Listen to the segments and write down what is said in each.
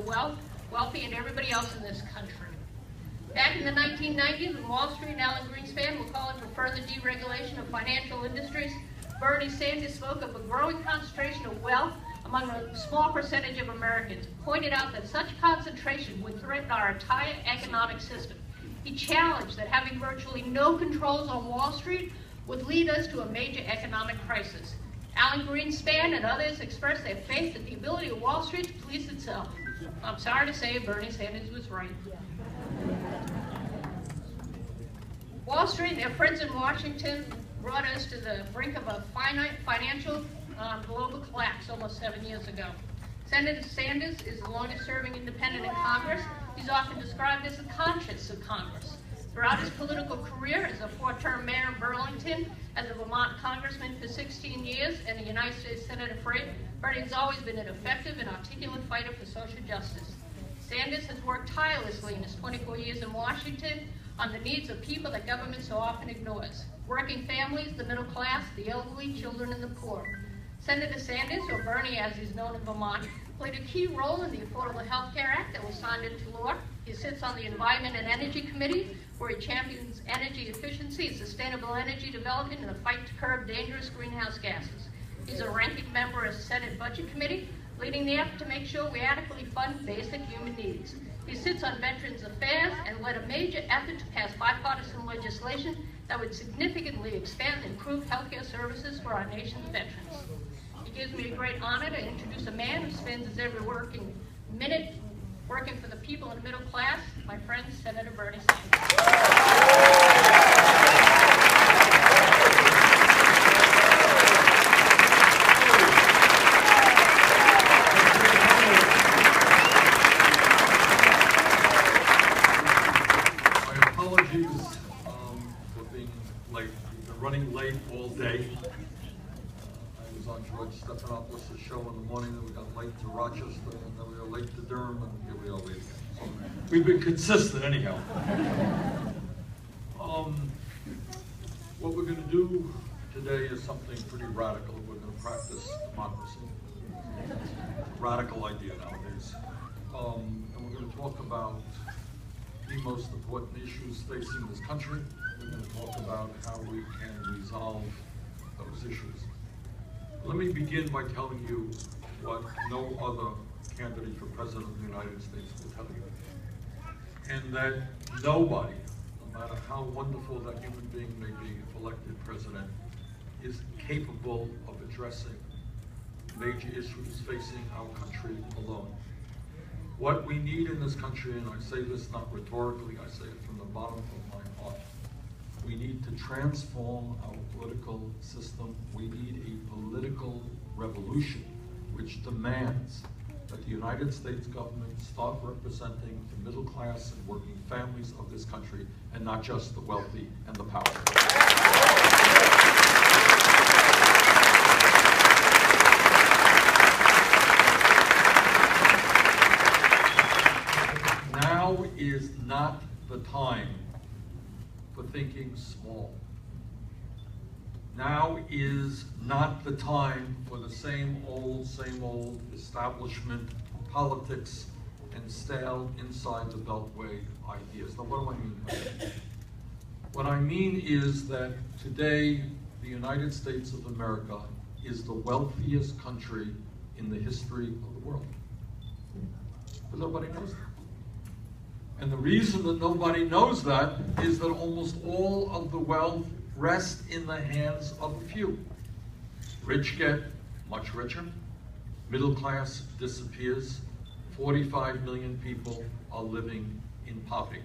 wealthy, and everybody else in this country. Back in the 1990s, when Wall Street and Alan Greenspan were calling for further deregulation of financial industries, Bernie Sanders spoke of a growing concentration of wealth among a small percentage of Americans, pointed out that such concentration would threaten our entire economic system. He challenged that having virtually no controls on Wall Street would lead us to a major economic crisis. Alan Greenspan and others expressed their faith in the ability of Wall Street to police itself. I'm sorry to say Bernie Sanders was right. Wall Street and their friends in Washington brought us to the brink of a financial global collapse almost 7 years ago. Senator Sanders is the longest serving independent in Congress. He's often described as the conscience of Congress. Throughout his political career as a four-term mayor of Burlington, as a Vermont congressman for 16 years, and a United States Senator for 8, Bernie has always been an effective and articulate fighter for social justice. Sanders has worked tirelessly in his 24 years in Washington on the needs of people that government so often ignores: working families, the middle class, the elderly, children, and the poor. Senator Sanders, or Bernie as he's known in Vermont, played a key role in the Affordable Health Care Act that was signed into law. He sits on the Environment and Energy Committee, where he champions energy efficiency, sustainable energy development, and the fight to curb dangerous greenhouse gases. He's a ranking member of the Senate Budget Committee, leading the effort to make sure we adequately fund basic human needs. He sits on Veterans Affairs and led a major effort to pass bipartisan legislation that would significantly expand and improve healthcare services for our nation's veterans. It gives me a great honor to introduce a man who spends his every working minute working for the people in the middle class, my friend, Senator Bernie Sanders. My apologies for being late. We've been running late all day. I was on George Stephanopoulos' show in the morning, then we got late to Rochester, and then we were late to Durham, and here we are late again. So we've been consistent anyhow. What we're going to do today is something pretty radical. We're going to practice democracy. Radical idea nowadays. And we're going to talk about the most important issues facing this country. We're going to talk about how we can resolve those issues. Let me begin by telling you what no other candidate for President of the United States will tell you. And that nobody, no matter how wonderful that human being may be, if elected president, is capable of addressing major issues facing our country alone. What we need in this country, and I say this not rhetorically, I say it from the bottom of my heart, we need to transform our political system. We need a political revolution which demands that the United States government start representing the middle class and working families of this country, and not just the wealthy and the powerful. Now is not the time for thinking small. Now is not the time for the same old establishment politics and stale inside the Beltway ideas. Now, what do I mean by that? What I mean is that today, the United States of America is the wealthiest country in the history of the world. But nobody knows that. And the reason that nobody knows that is that almost all of the wealth rests in the hands of a few. Rich get much richer, middle class disappears, 45 million people are living in poverty.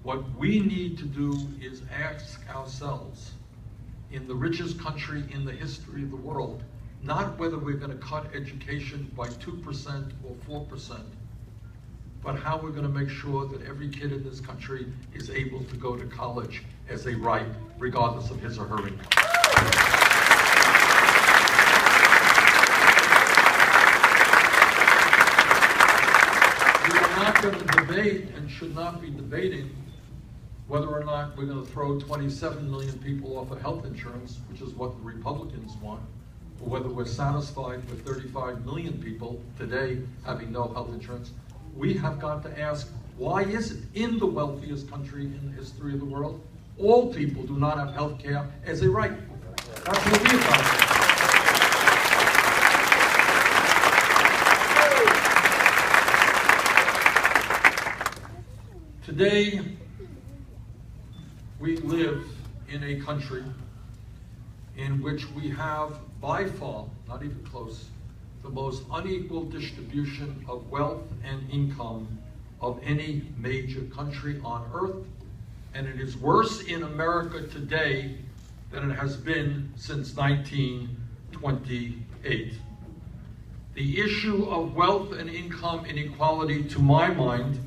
What we need to do is ask ourselves, in the richest country in the history of the world, not whether we're going to cut education by 2% or 4%, but how we're going to make sure that every kid in this country is able to go to college as a right, regardless of his or her income. We are not going to debate and should not be debating whether or not we're going to throw 27 million people off of health insurance, which is what the Republicans want, or whether we're satisfied with 35 million people today having no health insurance, we have got to ask, why is it in the wealthiest country in the history of the world, all people do not have health care as a right? That's what we about. Today, we live in a country in which we have, by far, not even close, the most unequal distribution of wealth and income of any major country on earth. And it is worse in America today than it has been since 1928. The issue of wealth and income inequality, to my mind,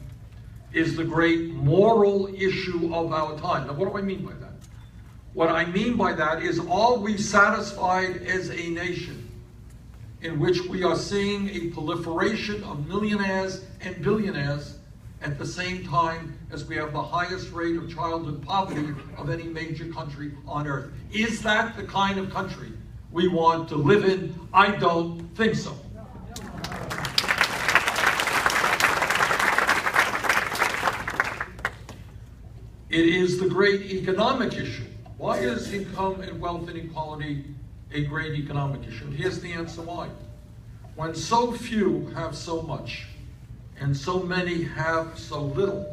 is the great moral issue of our time. Now, what do I mean by that? What I mean by that is, are we satisfied as a nation in which we are seeing a proliferation of millionaires and billionaires at the same time as we have the highest rate of childhood poverty of any major country on earth? Is that the kind of country we want to live in? I don't think so. It is the great economic issue. Why is income and wealth inequality a great economic issue? And here's the answer why. When so few have so much, and so many have so little,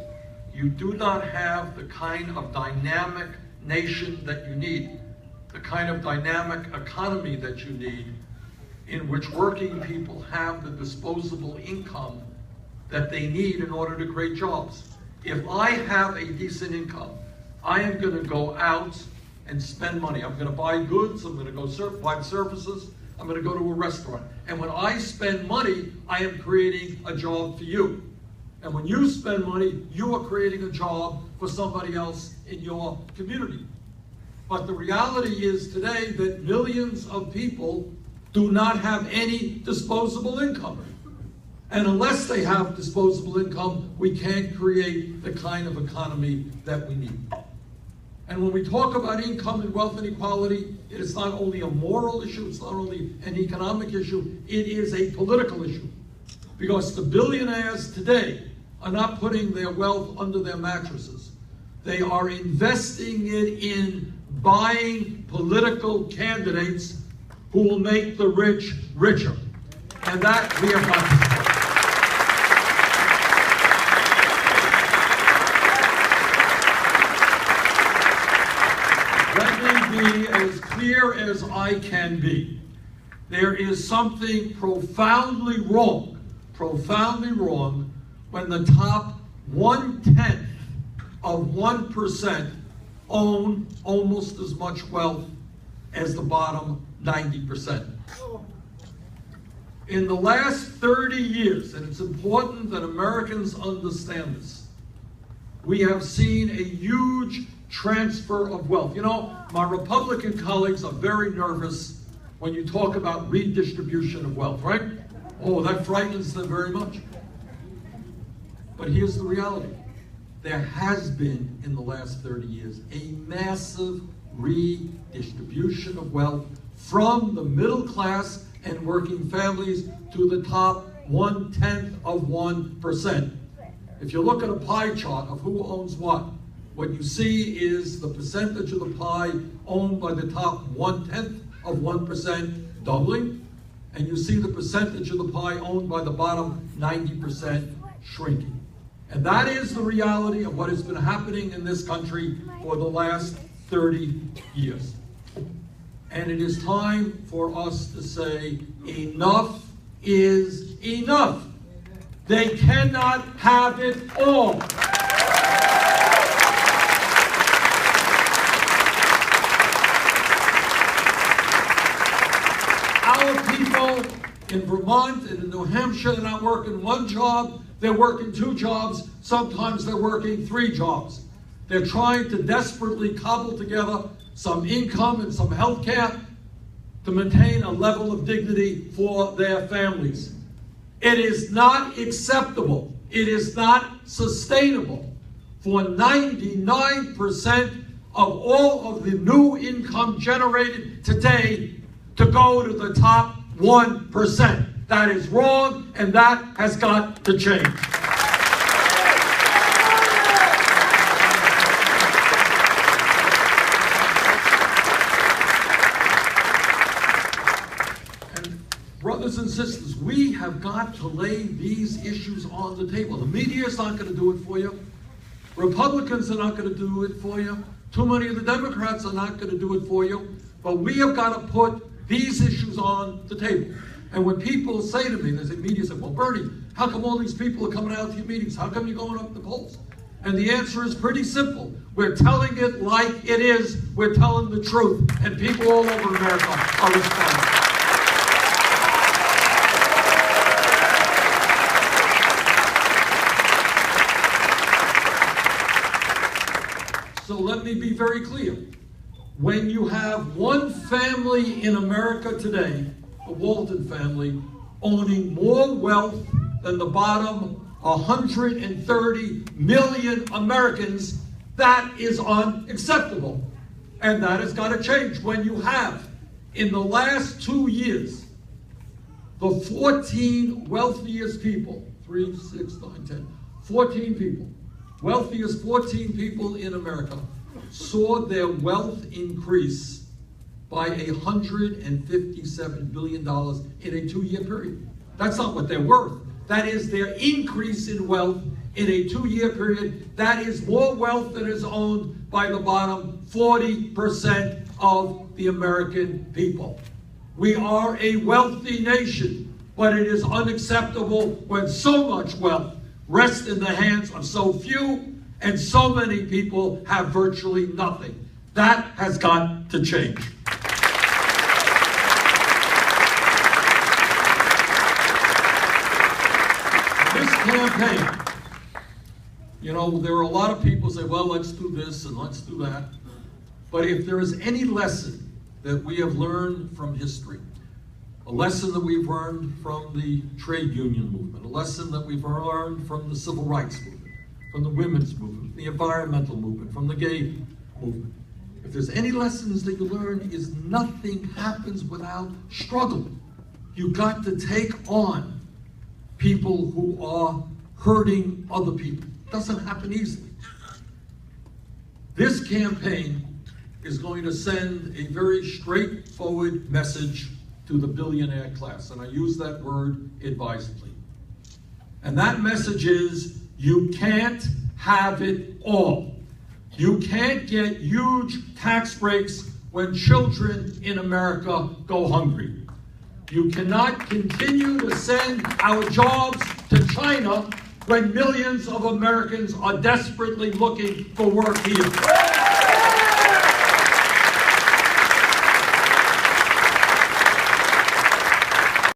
you do not have the kind of dynamic nation that you need, the kind of dynamic economy that you need, in which working people have the disposable income that they need in order to create jobs. If I have a decent income, I am going to go out and spend money. I'm going to buy goods, I'm going to go buy services, I'm going to go to a restaurant. And when I spend money, I am creating a job for you. And when you spend money, you are creating a job for somebody else in your community. But the reality is today that millions of people do not have any disposable income. And unless they have disposable income, we can't create the kind of economy that we need. And when we talk about income and wealth inequality, it is not only a moral issue, it's not only an economic issue, it is a political issue. Because the billionaires today are not putting their wealth under their mattresses. They are investing it in buying political candidates who will make the rich richer. And that we have got to stop. Be as clear as I can be. There is something profoundly wrong when the top 1/10 of 1% own almost as much wealth as the bottom 90%. In the last 30 years, and it's important that Americans understand this, we have seen a huge transfer of wealth. You know, my Republican colleagues are very nervous when you talk about redistribution of wealth, right? Oh, that frightens them very much. But here's the reality. There has been, in the last 30 years, a massive redistribution of wealth from the middle class and working families to the top 1/10 of 1%. If you look at a pie chart of who owns what you see is the percentage of the pie owned by the top 1/10 of 1% doubling, and you see the percentage of the pie owned by the bottom 90% shrinking. And that is the reality of what has been happening in this country for the last 30 years. And it is time for us to say, enough is enough. They cannot have it all. Our people in Vermont and in New Hampshire, they're not working one job, they're working two jobs, sometimes they're working three jobs. They're trying to desperately cobble together some income and some health care to maintain a level of dignity for their families. It is not acceptable, it is not sustainable for 99% of all of the new income generated today to go to the top 1%. That is wrong, and that has got to change. Brothers and sisters, we have got to lay these issues on the table. The media is not going to do it for you. Republicans are not going to do it for you. Too many of the Democrats are not going to do it for you. But we have got to put these issues on the table. And when people say to me, they say, media say, well, Bernie, how come all these people are coming out to your meetings? How come you're going up the polls? And the answer is pretty simple. We're telling it like it is. We're telling the truth. And people all over America are responding. So let me be very clear. When you have one family in America today, the Walton family, owning more wealth than the bottom 130 million Americans, that is unacceptable. And that has got to change. When you have, in the last 2 years, the 14 wealthiest people, 3, 6, 9, 10, 14 people, wealthiest 14 people in America saw their wealth increase by $157 billion in a 2-year period. That's not what they're worth. That is their increase in wealth in a 2-year period. That is more wealth than is owned by the bottom 40% of the American people. We are a wealthy nation, but it is unacceptable when so much wealth rests in the hands of so few, and so many people have virtually nothing. That has got to change. This campaign, you know, there are a lot of people who say, well, let's do this and let's do that. But if there is any lesson that we have learned from history, a lesson that we've learned from the trade union movement, a lesson that we've learned from the civil rights movement, from the women's movement, the environmental movement, from the gay movement. If there's any lessons that you learn, is nothing happens without struggle. You've got to take on people who are hurting other people. It doesn't happen easily. This campaign is going to send a very straightforward message to the billionaire class, and I use that word advisedly. And that message is, you can't have it all. You can't get huge tax breaks when children in America go hungry. You cannot continue to send our jobs to China when millions of Americans are desperately looking for work here.